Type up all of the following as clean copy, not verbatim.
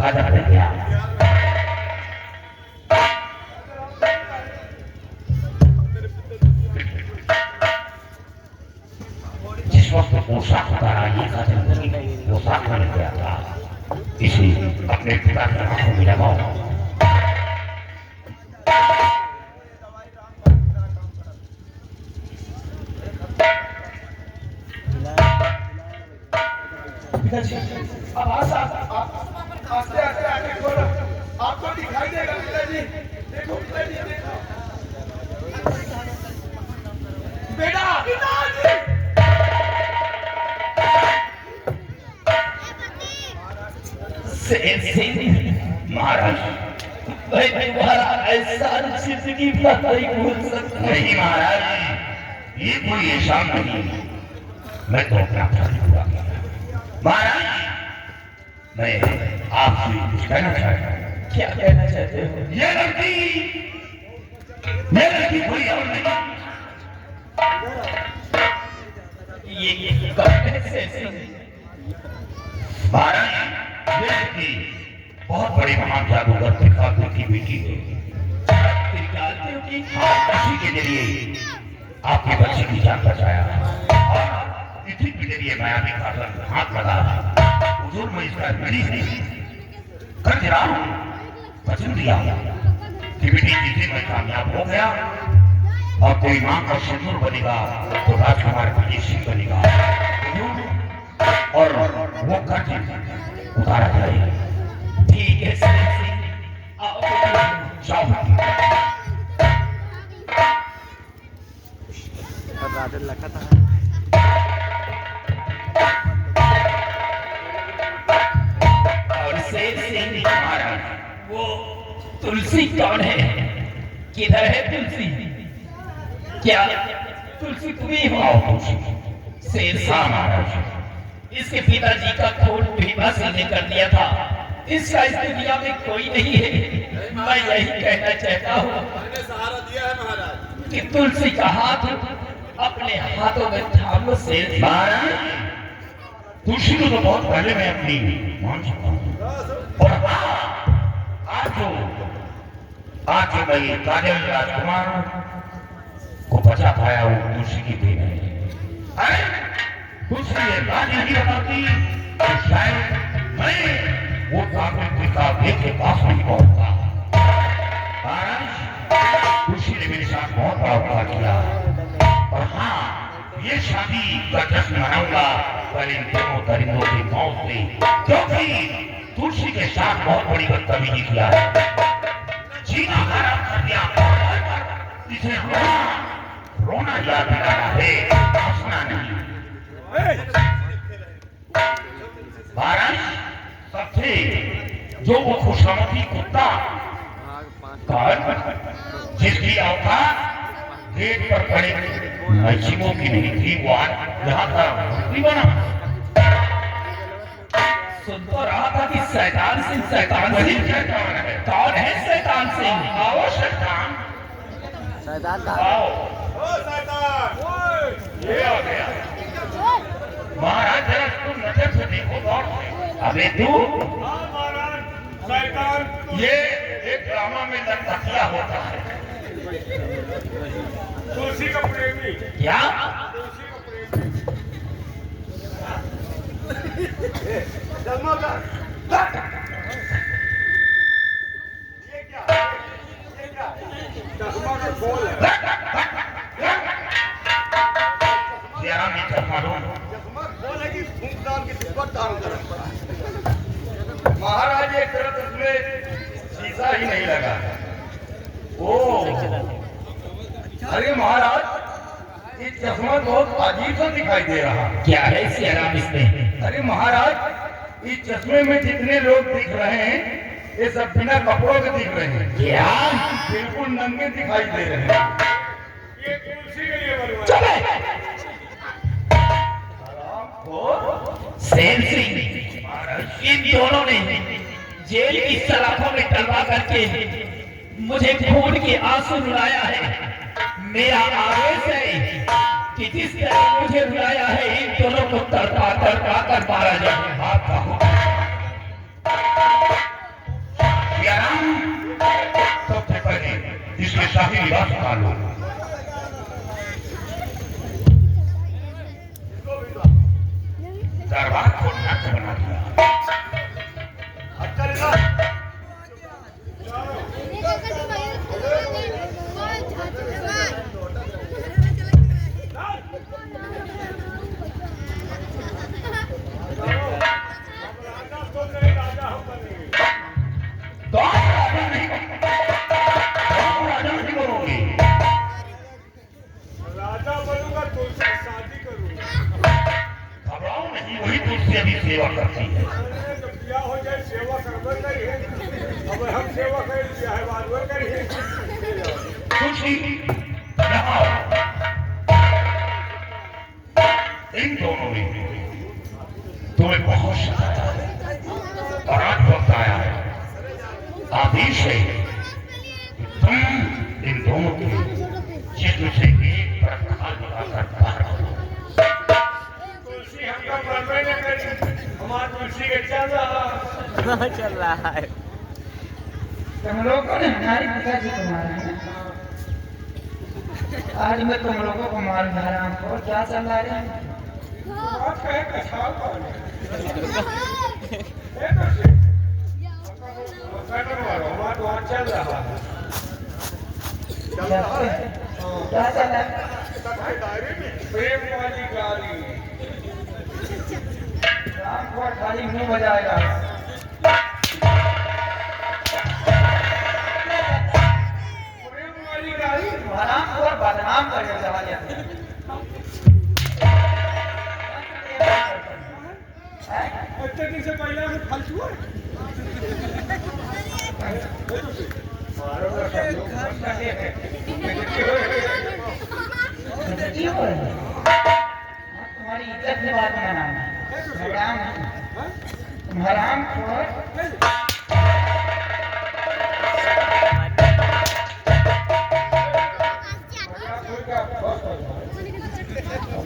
खाजा बन गया। जिस वक्त पोशाक उतारा ये खाजा पोशाक बन गया था, इसे अपने पिता की आंखों में लगाओ। अब आस्ते आस्ते आगे खोलो, आपको दिखाई देगा पिताजी। देखो पिताजी, देखो बेटा, पिताजी। महाराज, मैं तुम्हारा एहसान जिंदगी भर नहीं भूल सकता। नहीं महाराज, ये कोई एहसान नहीं, मैं तो अपना फर्ज पूरा किया। महाराज, मैं आपसे कुछ कहना चाहता हूँ। क्या कहना चाहते हो? ये लड़की कोई और नहीं। ये कैसे? महाराज, ये लड़की बहुत बड़ी महान जादूगर त्रिकाल की बेटी है। उसी के जरिए आपके बच्चे की जान बचाया और इसी के जरिए मैं आपके खातर हाथ लगा हुजूर, मैं इसका ऋणी कर दे रहा हूँ, वचन दिया कि बेटी जिसे मैं कामयाब हो गया और कोई माँ का सिंदूर बनेगा तो राजकुमार विजय सिंह बनेगा और वो कर्ज उतारा जाएगा। ठीक है जाओ। राधे लखा था। वो तुलसी कौन है? किधर है तुलसी? क्या तुलसी तुम्ही हो? शेर महाराज, इसके पिताजी का खून भीमा सिंह ने कर दिया था। इसका इस दुनिया में कोई नहीं है। मैं यही कहना चाहता हूँ, मैंने सहारा दिया है महाराज, कि तुलसी का हाथ अपने हाथों में थाम लो। शेर महाराज, तुलसी को तो बहुत पहले मैं अपनी मान चुका हूँ और आज जो मैं काजल राजकुमार को बचा पाया वो तुलसी की देन है। अरे तुलसी ये बात नहीं बताती तो शायद मैं वो कागज का के पास नहीं पहुंचता। महाराज, तुलसी ने मेरे साथ बहुत बड़ा उपकार किया और हाँ, ये शादी का जश्न मनाऊंगा पर इन दोनों दरिंदों की मौत से, क्योंकि तुलसी के साथ बहुत बड़ी बदतमीजी किया है, जीना हराम कर दिया। इसे रोना याद दिलाना है, हंसना नहीं। महाराज, सबसे जो वो खुशनसीब कुत्ता जिसकी औकात गेट पर खड़े नशीबों की नहीं थी, वो आज यहाँ का मंत्री बना। सुन तो रहा था कि शैतान सिंह शैतान है। कौन है शैतान सिंह? आओ शैतान, शैतान का आओ। ओ शैतान, ये आ गया। महाराज, जरा तुम नजर से देखो गौर से। अबे तू, हाँ महाराज, शैतान ये एक ड्रामा में नर्तकिया होता है। तुलसी का प्रेमी, क्या? तुलसी का प्रेमी। जगमगा, ये क्या चश्मा का खोल है। जरा मैं चश्मा लूं। चश्मा खोल है कि फूंकदार की तिब्बत धारण कर। महाराज, एक तरफ इसमें शीशा ही नहीं लगा। ओ, अरे महाराज, ये चश्मा बहुत अजीब सा दिखाई दे रहा। क्या है सियाराम इसमें? अरे महाराज, इस चश्मे में जितने लोग दिख रहे हैं ये सब बिना कपड़ों के दिख रहे हैं। क्या? बिल्कुल नंगे दिखाई दे रहे हैं। ये तुलसी के लिए बनवाया। चले सेन सिंह, इन दोनों ने जेल की सलाखों में टलवा करके मुझे खून के आंसू रुलाया है। मेरा आवेश है कि जिस तरह मुझे रुलाया है, इन दोनों को तड़पा तड़पा कर मारा जाए। इसके शाही लिबास डालो। दरबार को नक बना दिया। राजा बनूंगा तुलसी शादी करूंगा। घबराओ नहीं, वही तुलसी अभी सेवा करती है। जब ब्याह हो जाए सेवा करना चाहिए। अब हम सेवा कर दिया है बाद में करिए। तुलसी यहाँ इन दोनों ने तुम्हें बहुत सताया और आज वक्त आया है, आदेश है कि तुम इन दोनों के जिस्म से एक तरफ खाल लगाकर बाहर करो। तुलसी हमका परवाह न करी, हमारा तुलसी के चल रहा चल रहा है। तुम लोगों ने हमारी पिताजी को मारा है। आज मैं तुम लोगों को मार हराम को क्या चल रहा है? बात कहे कछाल कौन है? हमारा तो आज चल रहा है। क्या चल रहा है? प्रेम वाली गाली। राम को खाली मुंह बजाएगा। प्रेम वाली गाली। हराम को बदनाम करेगा जवानिया। अच्छे दिन से पहले हम फालतू है। तुम्हारी इज्जत की बात मना हराम तुम हराम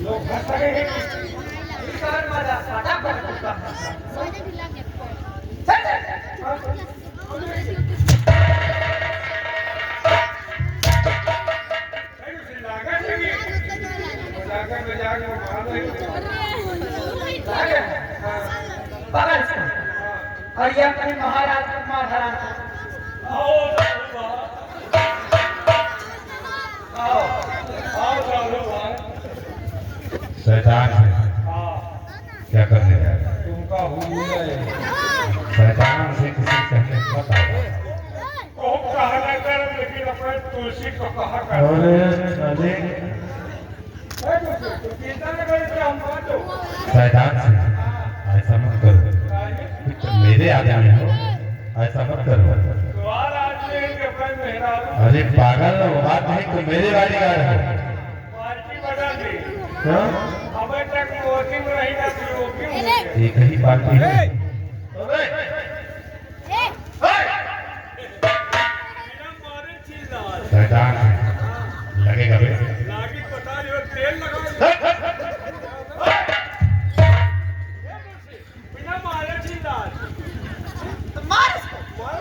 लोग हंस रहे हैं। और ये अपने महाराज कुमार हराम शैतान है, क्या करने जा रहा है? तुमका शैतान से किसी कहने पता लेकिन अपने तुलसी को कहा कर। शैतान से ऐसा मत करो, मेरे आगे में हो, ऐसा मत करो। अरे पागल, वो बात नहीं, तो मेरे बारीगार हो। पार्टी बना दी। हाँ? अबे तक वोटिंग रही ना कि एक ही पार्टी है। शैतान है, लगेगा बे। लागी पता जो तेल लगा बिना मारे चिल्लार मार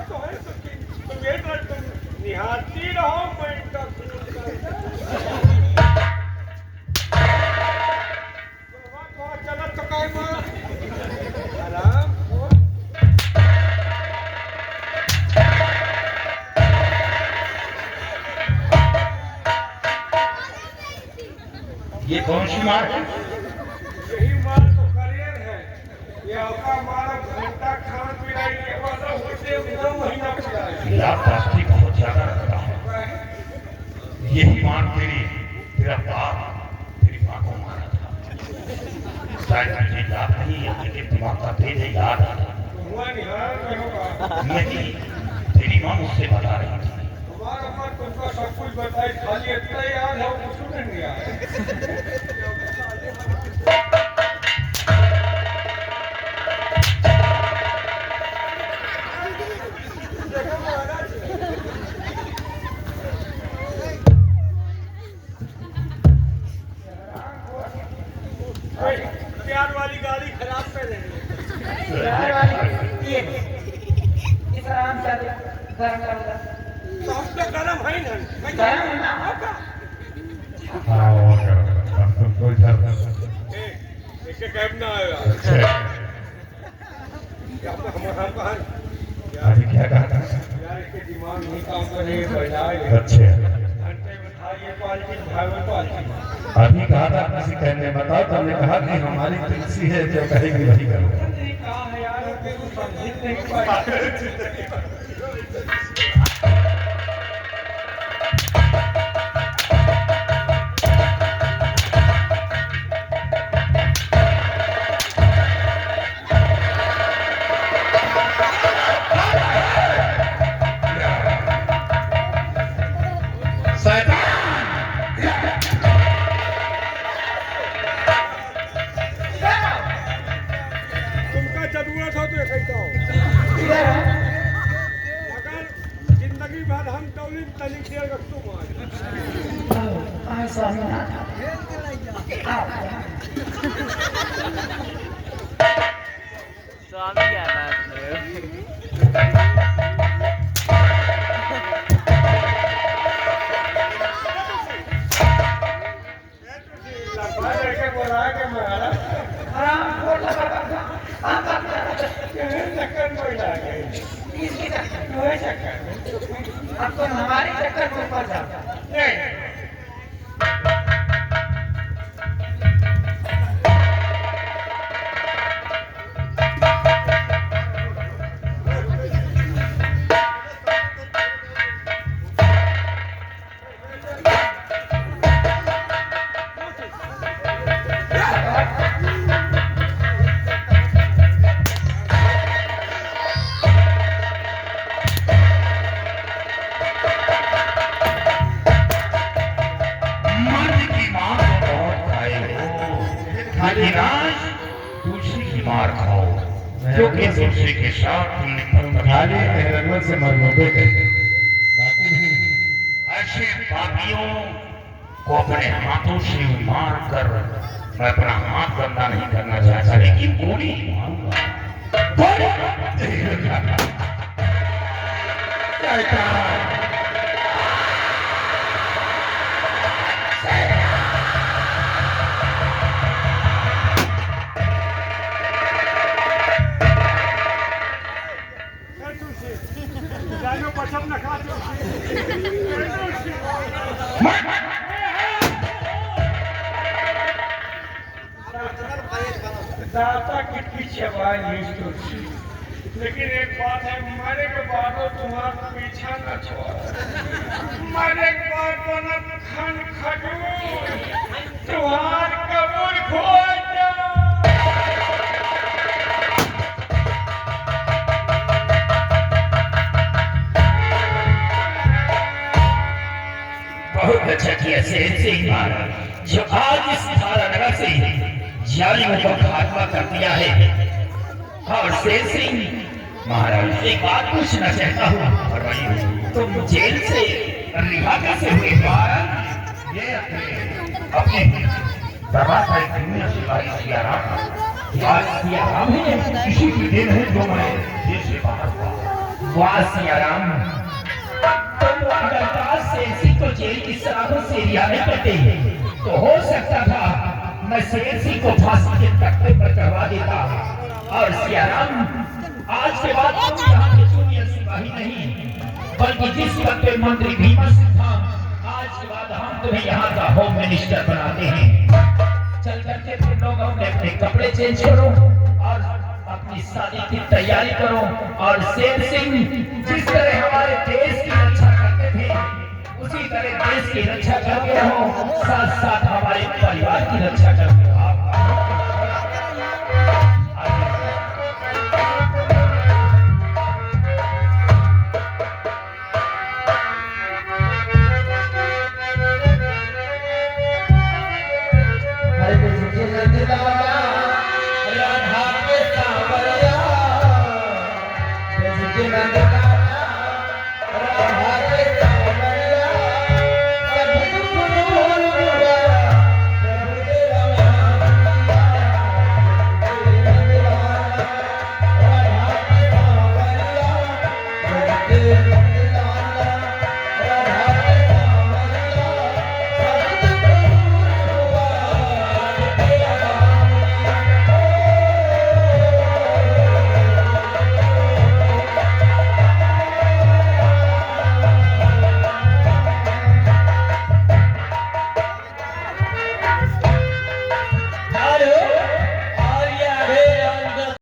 तो है तो वेट रख तुम निहारती रहो पॉइंट का तो चला तो काय मार आराम ये कौन सी मार है? यही मार तो करियर है। ये आपका मारा घंटा खान पिलाई के बाद होते 2 महीना पिलाई। याददाश्ती बहुत ज्यादा रखता है। यही मान तेरा बाप तेरी माँ को मारा था। शायद मुझे याद नहीं है, लेकिन दिमाग का तेज है, याद आता हुआ निहार में होगा। नहीं, तेरी माँ मुझसे बता रही थी। हमारा माँ तुमको सब कुछ बताई, खाली इतना ही याद है, वो कुछ नहीं याद। प्यार वाली गाड़ी खराब कर देंगे। प्यार वाली ये इस आराम से गर्म कर तो गरम है ना गरम है ना? हाँ वो तो इधर एक कैब ना आएगा अच्छा हमारा कहां अभी क्या कहा था यार इसके दिमाग नहीं काम कर रही है बजाय अच्छा घंटे में था ये क्वालिटी भाई क्वालिटी अभी कहा था किसी कहने बताओ तो हमने कहा कि हमारी तुलसी है जो कहेगी वही करो कहां है यार तेरे को समझ नहीं पाया तुमका जरूरत हो तो कहता हूं इधर है। अगर जिंदगी भर हम दौली तनी देर रखतो मार आए स्वामीनाथ। आओ। स्वामी क्या था लंबा के बोला के मारा आराम को लगा था। चक्कर में लग गई इसकी चक्कर में हुए चक्कर। अब तुम हमारे चक्कर में ऊपर जाओ। नहीं मर्द की मां तो बहुत खाए हो लेकिन आज तुलसी की मार खाओ क्योंकि तुलसी के साथ तुमने खाली मेहरबान से मरमोबे ऐसे पापियों को अपने हाथों से मार कर मैं अपना हाथ गंदा नहीं करना चाहता लेकिन गोली मारूंगा जानो पसंद न खा दाता की पीछे भाई लेकिन एक बात है मरे के बाद तुम्हारा पीछा न छोड़ मरे के बाद बनत खन खजूर तुम्हार कबूल खोल बहुत अच्छा किया शेर सिंह महाराज जो आज इस थारा नगर से जालिमों का खात्मा कर दिया है और शेर सिंह महाराज एक बात पूछना चाहता हूँ तुम जेल से रिहा कैसे हुए बाहर ये अपने दरबार का एक दुनिया सिपाही सियाराम आज सियाराम है किसी की देन है जो मैं जेल से बाहर हुआ वाह सियाराम तुम अगर दास शेर सिंह को जेल की सलाखों से रिहा नहीं करते तो हो सकता था मैं शेर सिंह को फांसी के तख्ते पर चढ़वा देता और सियाराम आज के बाद तुम यहाँ के जूनियर सिपाही नहीं बल्कि जिस वक्त पे मंत्री भीमा सिंह था आज के बाद हम तुम्हें यहाँ का होम मिनिस्टर बनाते हैं चल करके तुम लोग अपने कपड़े चेंज करो और अपनी शादी की तैयारी करो और शेर सिंह जिस तरह हमारे देश की रक्षा करते थे उसी तरह देश की रक्षा करते रहो साथ साथ हमारे परिवार की रक्षा करते रहो राधा के सावरिया